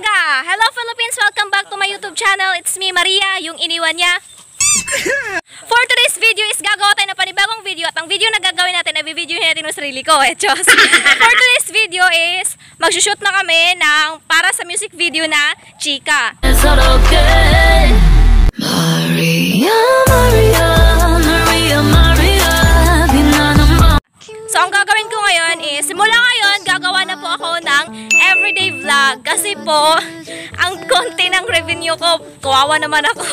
Umaga! Hello Philippines! Welcome back to my YouTube channel. It's me, Maria, yung iniwan niya. For today's video is gagawa tayo ng panibagong video. At ang video na gagawin natin, i-video natin yung sarili ko. For today's video is magsushoot na kami ng para sa music video na Chika. Maria, Maria, Maria, Maria, so ang gagawin ko ngayon is, simula ngayon, gagawa na po ako ng everyday vlog. Kasi po, ang konti ng revenue ko, kawawa naman ako.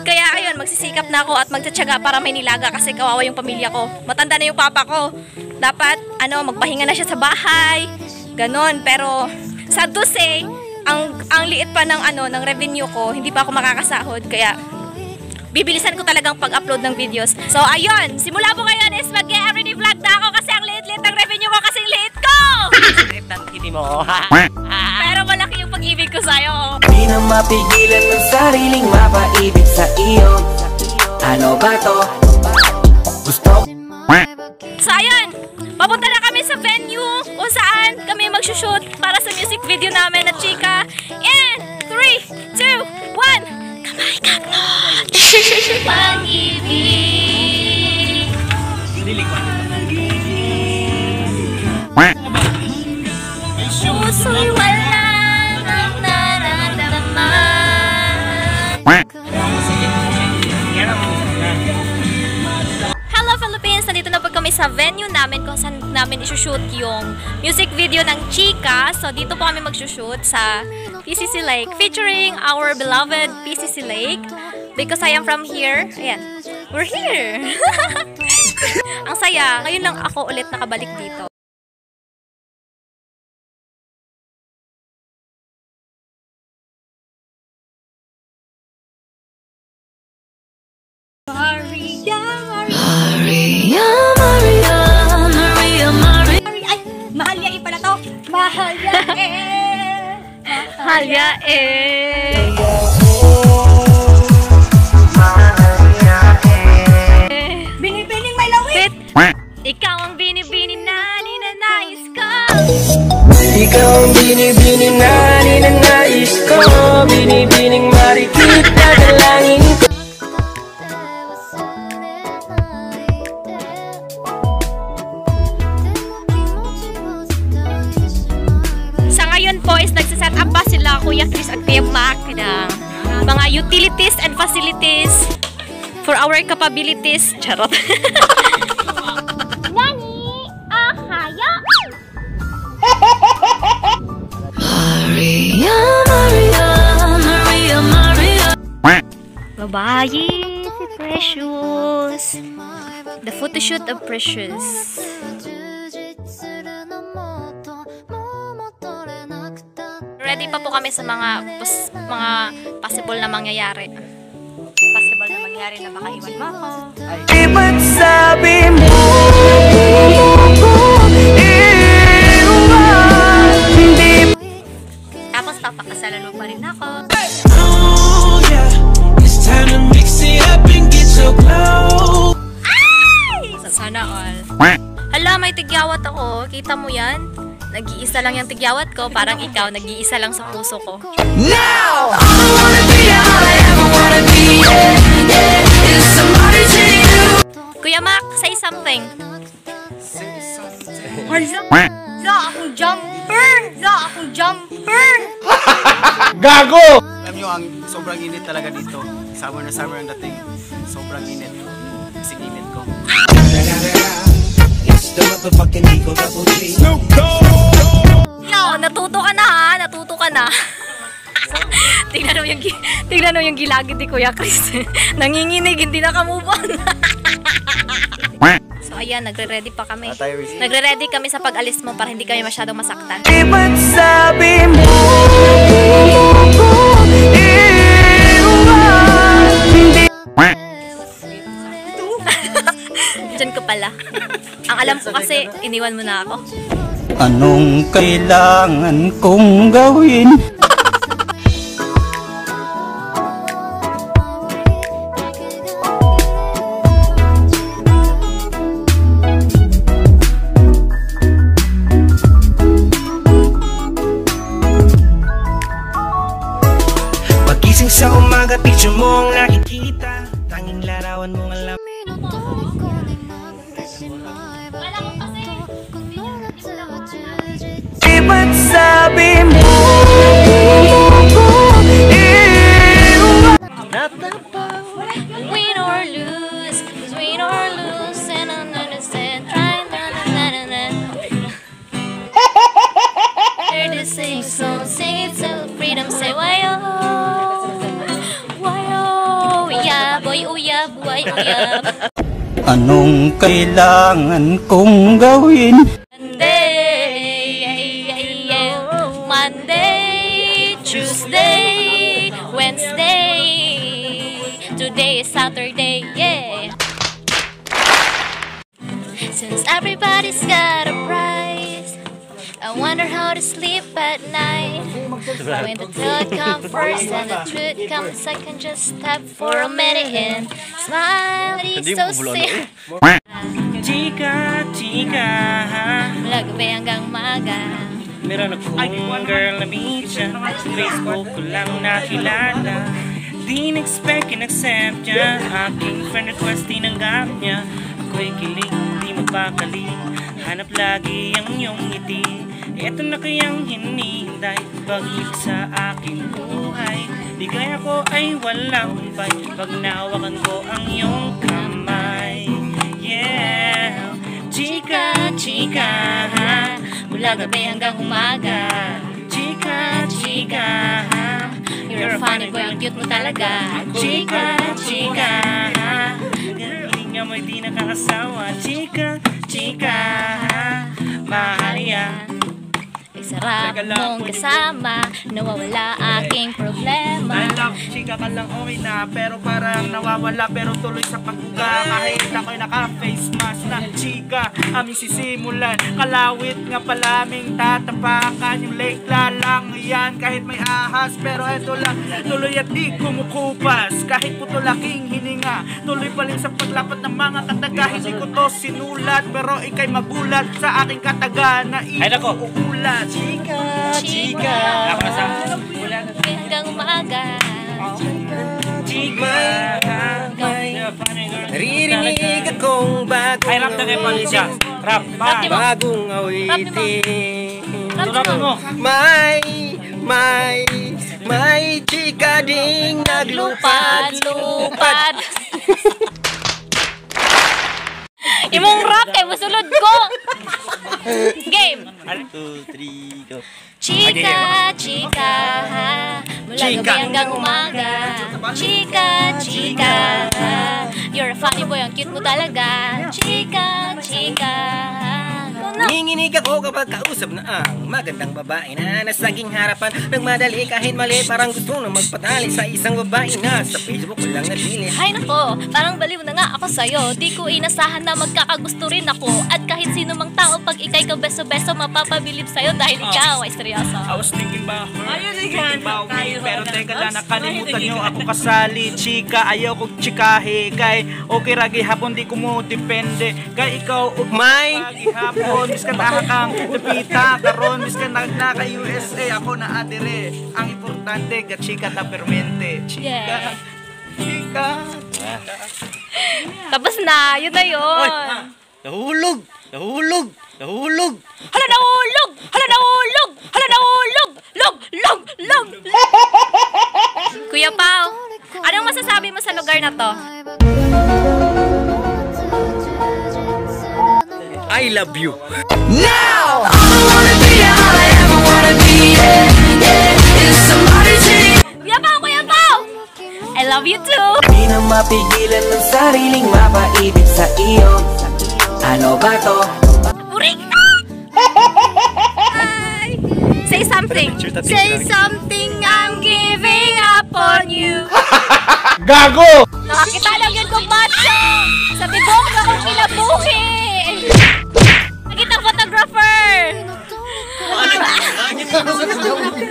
Kaya ayun, magsisikap na ako at magtsatsaga para may nilaga kasi kawawa yung pamilya ko. Matanda na yung papa ko. Dapat, magpahinga na siya sa bahay. Ganon. Pero, sad to say, ang liit pa ng, ng revenue ko, hindi pa ako makakasahod. Kaya, bibilisan ko talagang pag-upload ng videos. So, ayun. Simula po ngayon is mag-everyday vlog na ako kasi ang liit-liit ng revenue ko kasing liit ko! Liit ng kitty mo. Pero malaki yung pag-ibig ko sa'yo. Di na mapigilan ng sariling mapaibig sa iyo. Ano ba to? Gusto? So, ayun. Papunta na kami sa venue kung saan kami magsushoot para sa music video namin na Chika. In 3, 2, 1... Kamay kagnot! Pag-ibig! Puso'y wala nang nararamdaman. Hello Philippines! Nandito na po kami sa venue namin kung saan namin isushoot yung music video ng Chika. So dito po kami magsushoot sa PCC Lake, featuring our beloved PCC Lake. Because I am from here, ayan, we're here! Ang saya, ngayon lang ako ulit nakabalik dito. Maria, Maria, Maria, Maria, Maria. Ay, Mahalya pala to. Mahalya Mahalya Binibining may lawit. Ikaw ang binibini na ninanais ko. Ikaw ang binibini na ninanais ko. Binibining marikit na dalangin ko. Ngayon po is nagsiset up pa sila Kuya Chris at Kuya Mac ng mga utilities and facilities for our capabilities. Charot. Nani? Ahaya? Maria, Maria, Maria, Maria. Babae, si Precious. The photoshoot of Precious. Ready pa po kami sa mga possible na mangyayari. Possible na mangyayari na baka iwan mo ako. Ba't sabi mo hindi? Tapos papakasalan mo pa rin ako. Oh yeah, it's time to mix it up and get so close. Ay! Sana all. Hala, may tigyawat ako. Kita mo yan? Nag-iisa lang yung tigyawat ko, parang ikaw, nag-iisa lang sa puso ko. Now, all I wanna be, all I ever wanna be, yeah, yeah, is somebody to you. Kuya Mac, say something. Say something. Wala akong jumper! Wala akong jumper! Gago! Alam nyo, ang sobrang init talaga dito. Summer na summer ang dating. Sobrang init. Kasi init ko. Yo, natuto ka na ha, natuto ka na. Tingnan mo yung gilagid ni Kuya Chris. Nanginginig, hindi na-move on. So ayan, nagre-ready pa kami. Nagre-ready kami sa pag-alis mo para hindi kami masyadong masaktan. Ba't sabi mo Diyan ko pala. Ang alam ko kasi, iniwan mo na ako. Anong kailangan kong gawin? Sa umaga picture mo ang nakikita, tanging larawan mong alam. Ba't sabi mo Win or lose, win or lose, and understand, try Hear this sing song, sing it so freedom, say why oh, yeah, boy, uyab, boy, uyab. Anong kailangan kong gawin? Monday, Tuesday, Wednesday, today is Saturday, yeah. Since everybody's got a prize, I wonder how to sleep at night. When the truth comes first and the truth comes second, just step for a minute and smile. It's so sick. Chika, chika, Mula gabi hanggang umaga. meron akong girl na meet siya, sa Facebook ko lang nakilala. Di in-expect, in-accept niya, aking friend request tinanggap niya. Ako'y kilig, di mapakali, hanap lagi ang iyong ngiti. Eto na kayang hinihintay, pag-ibig sa aking buhay. Di kaya ko ay walang pay, pag nahawakan ko ang iyong kamay. Yeah, chika, chika, Mula gabi hanggang umaga. chika, chika, You're a funny boy, ang cute mo talaga. chika, chika, hindi nga mo'y di nakakasawa. Chika, chika, mahal yan. Sarap mong kasama, nawawala aking problema. I love chika ka lang okay na, pero parang nawawala, pero tuloy sa pagbuga. Kahit ako'y naka-face mask na chika, aming sisimulan. Kalawit nga pala aming tatapakan, yung lekla lang yan. Kahit may ahas, pero eto lang, tuloy at di kumukupas. Kahit puto laking hininga, tuloy pa rin sa paglapat ng mga kataga. Hindi ko to sinulat, pero ikay magulat sa aking kataga na iuulat. Chika, chika, Hanggang umaga. chika, naririnig akong bagong awitin. Bagong awitin. May chika ding naglupad. Lupad. Imong rap kay masulod ko. Game. 1, 2, 3, go. Chika, chika, mula gabi hanggang umaga. Chika, chika, you're a funny boy, ang cute mo talaga. Chika, chika. Nanginginig ako kapag kausap na ang magandang babae na nasa aking harapan. Nagmadali kahit mali, parang gusto na magpatali sa isang babae na sa Facebook ko lang napili. Ay nako, parang baliw na nga ako sa'yo. Di ko inasahan na magkakagusto rin ako. At kahit sino mang tao, pag ikay ka beso-beso, mapapabilib sa'yo dahil ikaw ay seryoso. I was thinking about her, thinking about me. Pero teka lang, nakalimutan nyo ako kasali. Chika, ayaw kong chikahe. Kay okay ragi hapon, di ko mo depende. Kay ikaw, May hapon, miskan kang napita karon, miskan naka USA, ako na adire. Ang importante, ka chika ta permente. Chika, Yeah. chika. Tapos na, yun na yun. Nahulog! Nahulog! Nahulog! Hala nahulog! Hala nahulog! Hala nahulog! Log! Kuya Pao, anong masasabi mo sa lugar na to? I love you. Kuya Pao! I love you too! Di na mapigilan ng sariling mapaibig sa iyo. Ano ba to? Puring ka! Hi! Say something! Say something, I'm giving up on you! Gago! Nakakita lang yun kong macho! Sa bibong ka kong kinabuhi! Nakita photographer!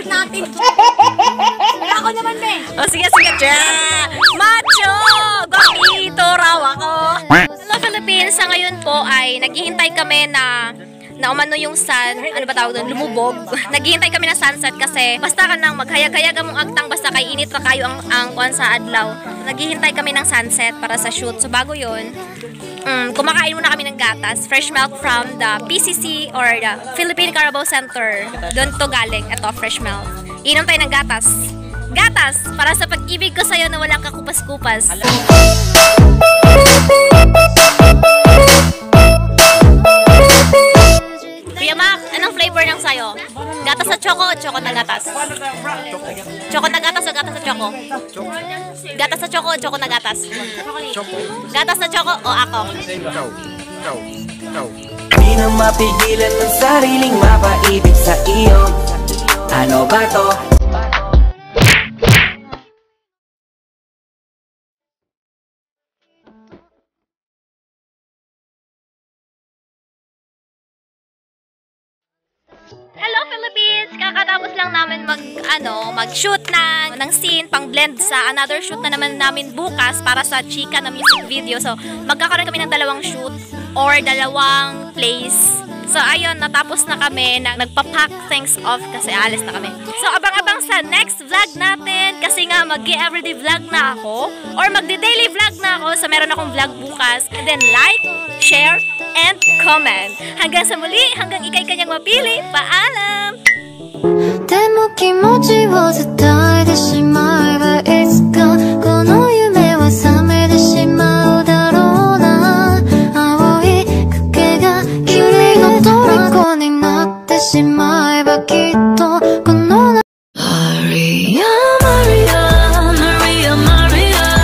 natin! Wala ko naman, be! O sige, macho! Guapito raw ako! Hello Philippines! Sa ngayon po ay naghihintay kami na na umano yung sun, ano ba tawag doon, lumubog. Naghihintay kami ng sunset kasi basta ka nang maghayag-hayag among agtang basta kay init ra kayo ang kuan sa adlaw. Naghihintay kami ng sunset para sa shoot. So bago yun, kumakain muna kami ng gatas, fresh milk from the PCC or the Philippine Carabao Center. Doon to galing, ito fresh milk. Inom tayo ng gatas. Gatas para sa pag-ibig ko sa'yo na walang kakupas-kupas. Kuya Mac, anong flavor ng sayo? Gatas sa choco o choco na gatas? Choco na gatas o gatas sa choco? Gatas sa choco o choco na gatas? Gatas na choco o ako? Di na mapigilan ng sariling mapaibig sa iyo. Ano ba to? Hello Philippines! Kakatapos lang namin mag-shoot ng scene, pang blend sa another shoot na naman namin bukas para sa Chika na music video. So, magkakaroon kami ng dalawang shoot or dalawang plays. So, ayun, natapos na kami, nagpa-pack things off kasi alis na kami. So, abang-abang sa next vlog natin kasi nga mag-everyday vlog na ako or magdi-daily vlog na ako. So, meron akong vlog bukas. And then, like, share, and comment. Hanggang sa muli, hanggang ikay kanyang mapili. Paalam! でも気持ちを伝えてしまえばいつか